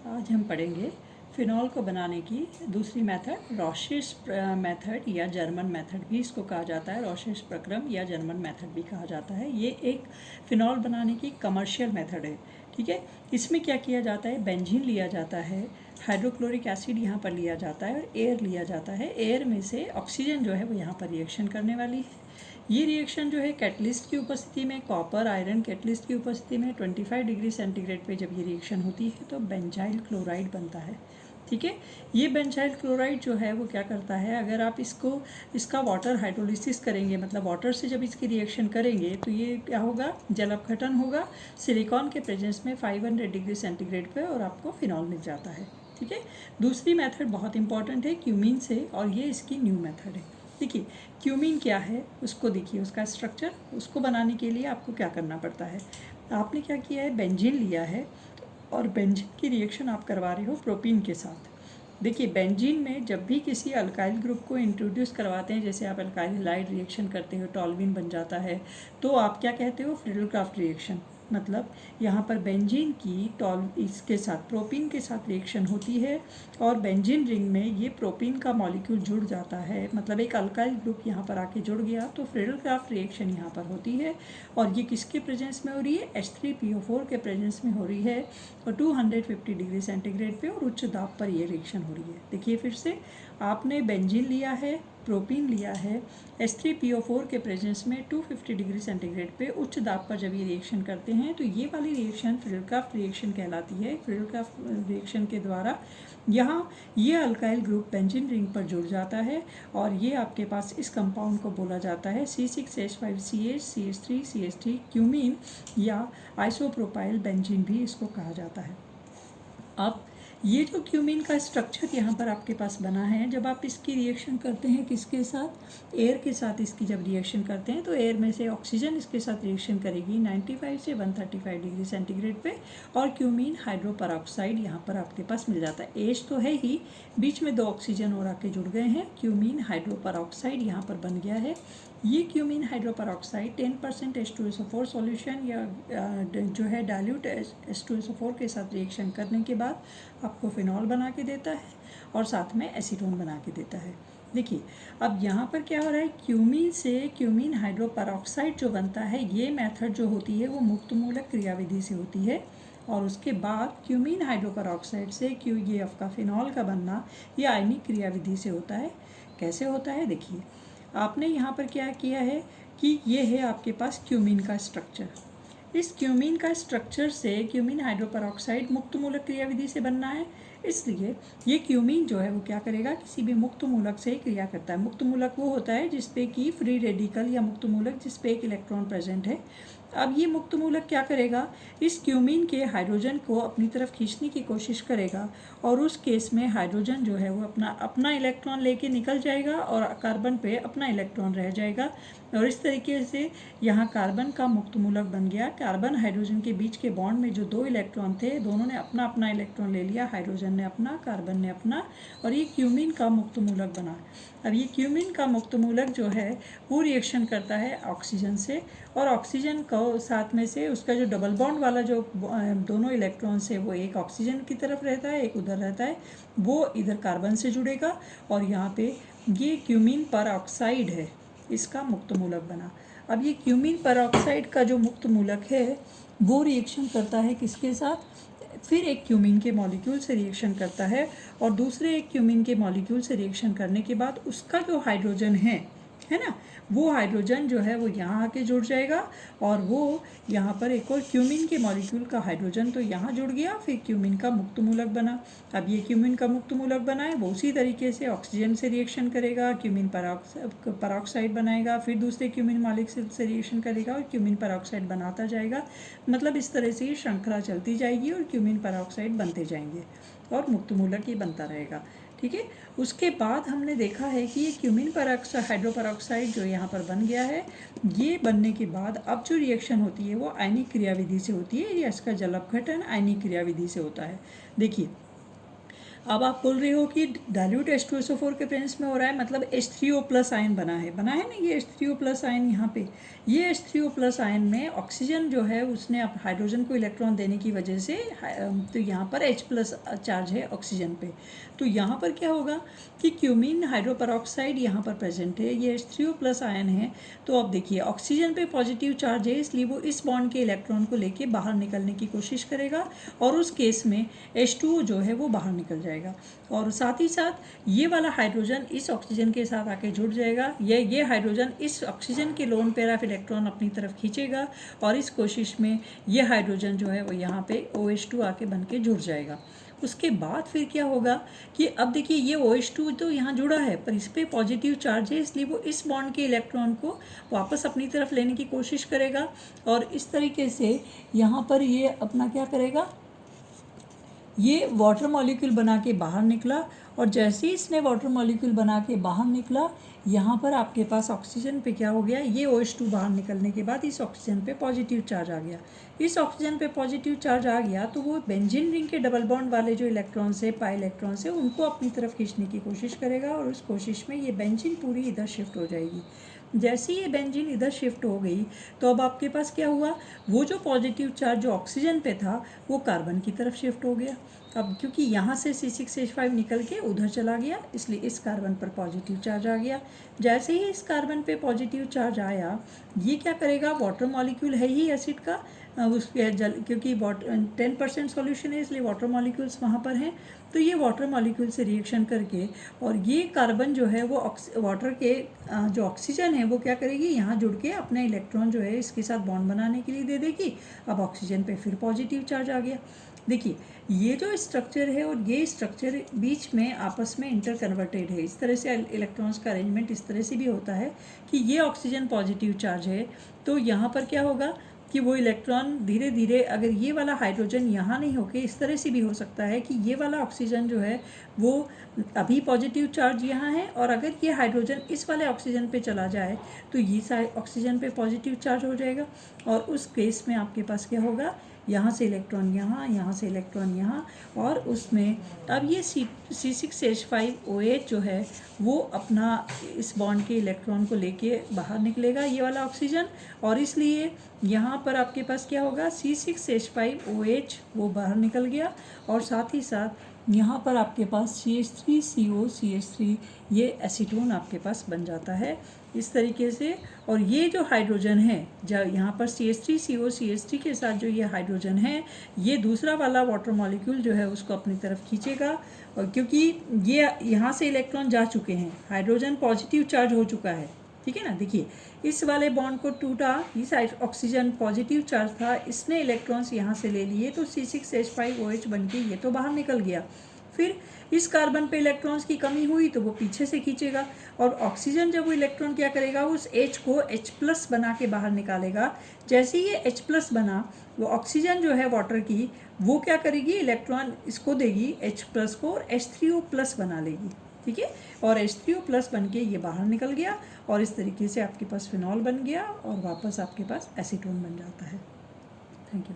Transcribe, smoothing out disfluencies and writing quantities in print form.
आज हम पढ़ेंगे फिनॉल को बनाने की दूसरी मेथड, रॉशेस मेथड या जर्मन मेथड भी इसको कहा जाता है। रॉशेस प्रक्रम या जर्मन मेथड भी कहा जाता है। ये एक फिनॉल बनाने की कमर्शियल मेथड है। ठीक है, इसमें क्या किया जाता है, बेंजीन लिया जाता है, हाइड्रोक्लोरिक एसिड यहाँ पर लिया जाता है और एयर लिया जाता है। एयर में से ऑक्सीजन जो है वो यहाँ पर रिएक्शन करने वाली है। ये रिएक्शन जो है कैटलिस्ट की उपस्थिति में, कॉपर आयरन कैटलिस्ट की उपस्थिति में 25 डिग्री सेंटीग्रेड पे जब ये रिएक्शन होती है तो बेंजाइल क्लोराइड बनता है। ठीक है, ये बेंजाइल क्लोराइड जो है वो क्या करता है, अगर आप इसका वाटर हाइड्रोलिसिस करेंगे, मतलब वाटर से जब इसकी रिएक्शन करेंगे तो ये क्या होगा, जल अपघटन होगा सिलिकॉन के प्रेजेंस में 500 डिग्री सेंटीग्रेड पे और आपको फिनॉल मिल जाता है। ठीक है, दूसरी मेथड बहुत इंपॉर्टेंट है क्यूमीन से, और ये इसकी न्यू मेथड है। देखिए क्यूमीन क्या है उसको देखिए, उसका स्ट्रक्चर, उसको बनाने के लिए आपको क्या करना पड़ता है। आपने क्या किया है, बेंजीन लिया है और बेंजीन की रिएक्शन आप करवा रहे हो प्रोपीन के साथ। देखिए बेंजीन में जब भी किसी अल्काइल ग्रुप को इंट्रोड्यूस करवाते हैं, जैसे आप अल्काइल हैलाइड रिएक्शन करते हो, टॉल्विन बन जाता है, तो आप क्या कहते हो, फ्रीडल-क्राफ्ट रिएक्शन। मतलब यहाँ पर बेंजीन की इसके साथ प्रोपीन के साथ रिएक्शन होती है और बेंजीन रिंग में ये प्रोपीन का मॉलिक्यूल जुड़ जाता है, मतलब एक अल्काइल ग्रुप यहाँ पर आके जुड़ गया, तो फ्रीडल-क्राफ्ट रिएक्शन यहाँ पर होती है। और ये किसके प्रेजेंस में हो रही है, H3PO4 के प्रेजेंस में हो रही है और 250 डिग्री सेंटीग्रेड पे और उच्च दाब पर ये रिएक्शन हो रही है। देखिए फिर से, आपने बेंजीन लिया है, प्रोपीन लिया है, H3PO4 के प्रेजेंस में 250 डिग्री सेंटीग्रेड पे उच्च दाब पर जब ये रिएक्शन करते हैं तो ये वाली रिएक्शन फ्रीडल-क्राफ्ट रिएक्शन कहलाती है। फ्रीडल-क्राफ्ट रिएक्शन के द्वारा यहाँ ये अल्काइल ग्रुप बेंजीन रिंग पर जुड़ जाता है और ये आपके पास इस कंपाउंड को बोला जाता है C6H5CH CH3CH3 क्यूमीन या आइसोप्रोपाइल बेंजीन भी इसको कहा जाता है। अब ये जो क्यूमीन का स्ट्रक्चर यहाँ पर आपके पास बना है, जब आप इसकी रिएक्शन करते हैं किसके साथ, एयर के साथ इसकी जब रिएक्शन करते हैं तो एयर में से ऑक्सीजन इसके साथ रिएक्शन करेगी 95 से 135 डिग्री सेंटीग्रेड पे और क्यूमीन हाइड्रो परऑक्साइड यहाँ पर आपके पास मिल जाता है। एच तो है ही, बीच में 2 ऑक्सीजन और आके जुड़ गए हैं, क्यूमीन हाइड्रो परऑक्साइड यहाँ पर बन गया है। ये cumene hydro peroxide 10% H2SO4 solution या जो है डाइल्यूट H2SO4 के साथ रिएक्शन करने के बाद आपको फिनॉल बना के देता है और साथ में एसीटोन बना के देता है। देखिए अब यहाँ पर क्या हो रहा है, क्यूमीन से क्यूमीन हाइड्रो परऑक्साइड जो बनता है, ये मेथड जो होती है वो मुक्त मूलक क्रियाविधि से होती है और उसके बाद क्यूमीन हाइड्रो परऑक्साइड से QeF का फिनॉल का बनना ये आयनिक क्रियाविधि से होता है। कैसे होता है, देखिए आपने यहाँ पर क्या किया है कि ये है आपके पास क्यूमीन का स्ट्रक्चर। इस क्यूमीन का स्ट्रक्चर से क्यूमीन हाइड्रो परऑक्साइड मुक्त मूलक क्रियाविधि से बनना है, इसलिए ये क्यूमीन जो है वो क्या करेगा, किसी भी मुक्त मूलक से क्रिया करता है। मुक्त मूलक वो होता है जिसपे कि फ्री रेडिकल या मुक्त मूलक जिसपे एक इलेक्ट्रॉन प्रेजेंट है। अब ये मुक्त मूलक क्या करेगा, इस क्यूमीन के हाइड्रोजन को अपनी तरफ खींचने की कोशिश करेगा और उस केस में हाइड्रोजन जो है वो अपना इलेक्ट्रॉन लेके निकल जाएगा और कार्बन पे अपना इलेक्ट्रॉन रह जाएगा और इस तरीके से यहाँ कार्बन का मुक्त मूलक बन गया। कार्बन हाइड्रोजन के बीच के बॉन्ड में जो 2 इलेक्ट्रॉन थे, दोनों ने अपना अपना इलेक्ट्रॉन ले लिया, हाइड्रोजन ने अपना, कार्बन ने अपना, और ये क्यूमीन का मुक्त मूलक बना। अब ये क्यूमीन का मुक्त मूलक जो है वो रिएक्शन करता है ऑक्सीजन से और ऑक्सीजन को साथ में से उसका जो डबल बॉन्ड वाला जो दोनों इलेक्ट्रॉन्स है वो एक ऑक्सीजन की तरफ रहता है, एक उधर रहता है, वो इधर कार्बन से जुड़ेगा और यहाँ पे ये क्यूमीन परऑक्साइड है, इसका मुक्त मूलक बना। अब ये क्यूमीन परऑक्साइड का जो मुक्त मूलक है वो रिएक्शन करता है किसके साथ, फिर एक क्यूमीन के मॉलिक्यूल से रिएक्शन करता है और दूसरे एक क्यूमीन के मॉलिक्यूल से रिएक्शन करने के बाद उसका जो हाइड्रोजन है ना, वो हाइड्रोजन जो है वो यहाँ आके जुड़ जाएगा और वो यहाँ पर एक और क्यूमीन के मॉलिक्यूल का हाइड्रोजन तो यहाँ जुड़ गया, फिर क्यूमीन का मुक्त मूलक बना। अब ये क्यूमीन का मुक्त मूलक बना है, वो उसी तरीके से ऑक्सीजन से रिएक्शन करेगा, क्यूमीन परऑक्साइड बनाएगा, फिर दूसरे क्यूमीन मॉलिक्यूल से रिएक्शन करेगा और क्यूमीन परऑक्साइड बनाता जाएगा। मतलब इस तरह से ये श्रृंखला चलती जाएगी और क्यूमीन परऑक्साइड बनते जाएंगे और मुक्त मूलक ये बनता रहेगा। ठीक है, उसके बाद हमने देखा है कि ये क्यूमीन परऑक्साइड हाइड्रो परऑक्साइड जो यहाँ पर बन गया है, ये बनने के बाद अब जो रिएक्शन होती है वो आयनिक क्रियाविधि से होती है या इसका जल अपघटन आयनिक क्रियाविधि से होता है। देखिए अब आप बोल रहे हो कि डाइल्यूट H2SO4 के प्रेजेंस में हो रहा है, मतलब H3O+ आयन बना है ना ये H3O+ आयन यहाँ पे। ये H3O+ आयन में ऑक्सीजन जो है उसने हाइड्रोजन को इलेक्ट्रॉन देने की वजह से तो यहाँ पर H+ चार्ज है ऑक्सीजन पे। तो यहाँ पर क्या होगा कि क्यूमीन हाइड्रोपरऑक्साइड यहाँ पर प्रेजेंट है, ये H3O+ आयन है। तो अब देखिए ऑक्सीजन पे पॉजिटिव चार्ज है, इसलिए वो इस बॉन्ड के इलेक्ट्रॉन को लेके बाहर निकलने की कोशिश करेगा और उस केस में H2O जो है वो बाहर निकल जाएगा। और साथ ही साथ ये वाला हाइड्रोजन इस ऑक्सीजन के साथ आके जुड़ जाएगा, ये हाइड्रोजन इस ऑक्सीजन के लोन पेयर ऑफ इलेक्ट्रॉन अपनी तरफ खींचेगा और इस कोशिश में ये हाइड्रोजन जो है वो यहाँ पे OH2 आके बन के जुड़ जाएगा। उसके बाद फिर क्या होगा कि अब देखिए ये OH2 तो यहाँ जुड़ा है पर इस पर पॉजिटिव चार्ज है, इसलिए वो इस बॉन्ड के इलेक्ट्रॉन को वापस अपनी तरफ लेने की कोशिश करेगा और इस तरीके से यहाँ पर ये अपना क्या करेगा, ये वाटर मॉलिक्यूल बना के बाहर निकला और जैसे ही इसने वाटर मॉलिक्यूल बना के बाहर निकला, यहाँ पर आपके पास ऑक्सीजन पे क्या हो गया, ये OH2 बाहर निकलने के बाद इस ऑक्सीजन पे पॉजिटिव चार्ज आ गया। इस ऑक्सीजन पे पॉजिटिव चार्ज आ गया तो वो बेंजीन रिंग के डबल बॉन्ड वाले जो इलेक्ट्रॉन्स है, पाई इलेक्ट्रॉन्स है, उनको अपनी तरफ खींचने की कोशिश करेगा और उस कोशिश में ये बेंजीन पूरी इधर शिफ्ट हो जाएगी। जैसे ये बेंजीन इधर शिफ्ट हो गई तो अब आपके पास क्या हुआ, वो जो पॉजिटिव चार्ज जो ऑक्सीजन पे था वो कार्बन की तरफ शिफ्ट हो गया। अब क्योंकि यहाँ से C6H5 निकल के उधर चला गया, इसलिए इस कार्बन पर पॉजिटिव चार्ज आ गया। जैसे ही इस कार्बन पे पॉजिटिव चार्ज आया, ये क्या करेगा, वाटर मॉलिक्यूल है ही एसिड का, उसके जल क्योंकि 10% सॉल्यूशन है इसलिए वाटर मॉलिक्यूल्स वहाँ पर हैं, तो ये वाटर मॉलिक्यूल से रिएक्शन करके और ये कार्बन जो है वो वाटर के जो ऑक्सीजन है वो क्या करेगी, यहाँ जुड़ के अपने इलेक्ट्रॉन जो है इसके साथ बॉन्ड बनाने के लिए दे देगी। अब ऑक्सीजन पे फिर पॉजिटिव चार्ज आ गया। देखिए ये जो स्ट्रक्चर है और ये स्ट्रक्चर बीच में आपस में इंटर कन्वर्टेड है। इस तरह से इलेक्ट्रॉन्स का अरेंजमेंट इस तरह से भी होता है कि ये ऑक्सीजन पॉजिटिव चार्ज है तो यहाँ पर क्या होगा कि वो इलेक्ट्रॉन धीरे धीरे, अगर ये वाला हाइड्रोजन यहाँ नहीं होके इस तरह से भी हो सकता है कि ये वाला ऑक्सीजन जो है वो अभी पॉजिटिव चार्ज यहाँ है और अगर ये हाइड्रोजन इस वाले ऑक्सीजन पे चला जाए तो ये ऑक्सीजन पे पॉजिटिव चार्ज हो जाएगा और उस केस में आपके पास क्या होगा, यहाँ से इलेक्ट्रॉन यहाँ, यहाँ से इलेक्ट्रॉन यहाँ और उसमें अब ये C6H5OH जो है वो अपना इस बॉन्ड के इलेक्ट्रॉन को लेके बाहर निकलेगा ये वाला ऑक्सीजन, और इसलिए यहाँ पर आपके पास क्या होगा, C6H5OH वो बाहर निकल गया और साथ ही साथ यहाँ पर आपके पास CH3COCH3 ये एसीटोन आपके पास बन जाता है इस तरीके से। और ये जो हाइड्रोजन है, जब यहाँ पर CH3COCH3 के साथ जो ये हाइड्रोजन है, ये दूसरा वाला वाटर मॉलिक्यूल जो है उसको अपनी तरफ खींचेगा और क्योंकि ये यहाँ से इलेक्ट्रॉन जा चुके हैं, हाइड्रोजन पॉजिटिव चार्ज हो चुका है, ठीक है ना। देखिए इस वाले बॉन्ड को टूटा, इस ऑक्सीजन पॉजिटिव चार्ज था, इसने इलेक्ट्रॉन्स यहाँ से ले लिए तो C6H5OH बन के ये तो बाहर निकल गया। फिर इस कार्बन पे इलेक्ट्रॉन्स की कमी हुई तो वो पीछे से खींचेगा और ऑक्सीजन जब वो इलेक्ट्रॉन क्या करेगा, उस H को H+ बना के बाहर निकालेगा। जैसे ही ये H+ बना, वो ऑक्सीजन जो है वाटर की वो क्या करेगी, इलेक्ट्रॉन इसको देगी H+ को और H3O+ बना लेगी, ठीक है। और H3O+ बन के ये बाहर निकल गया और इस तरीके से आपके पास फिनॉल बन गया और वापस आपके पास एसीटोन बन जाता है। Thank you.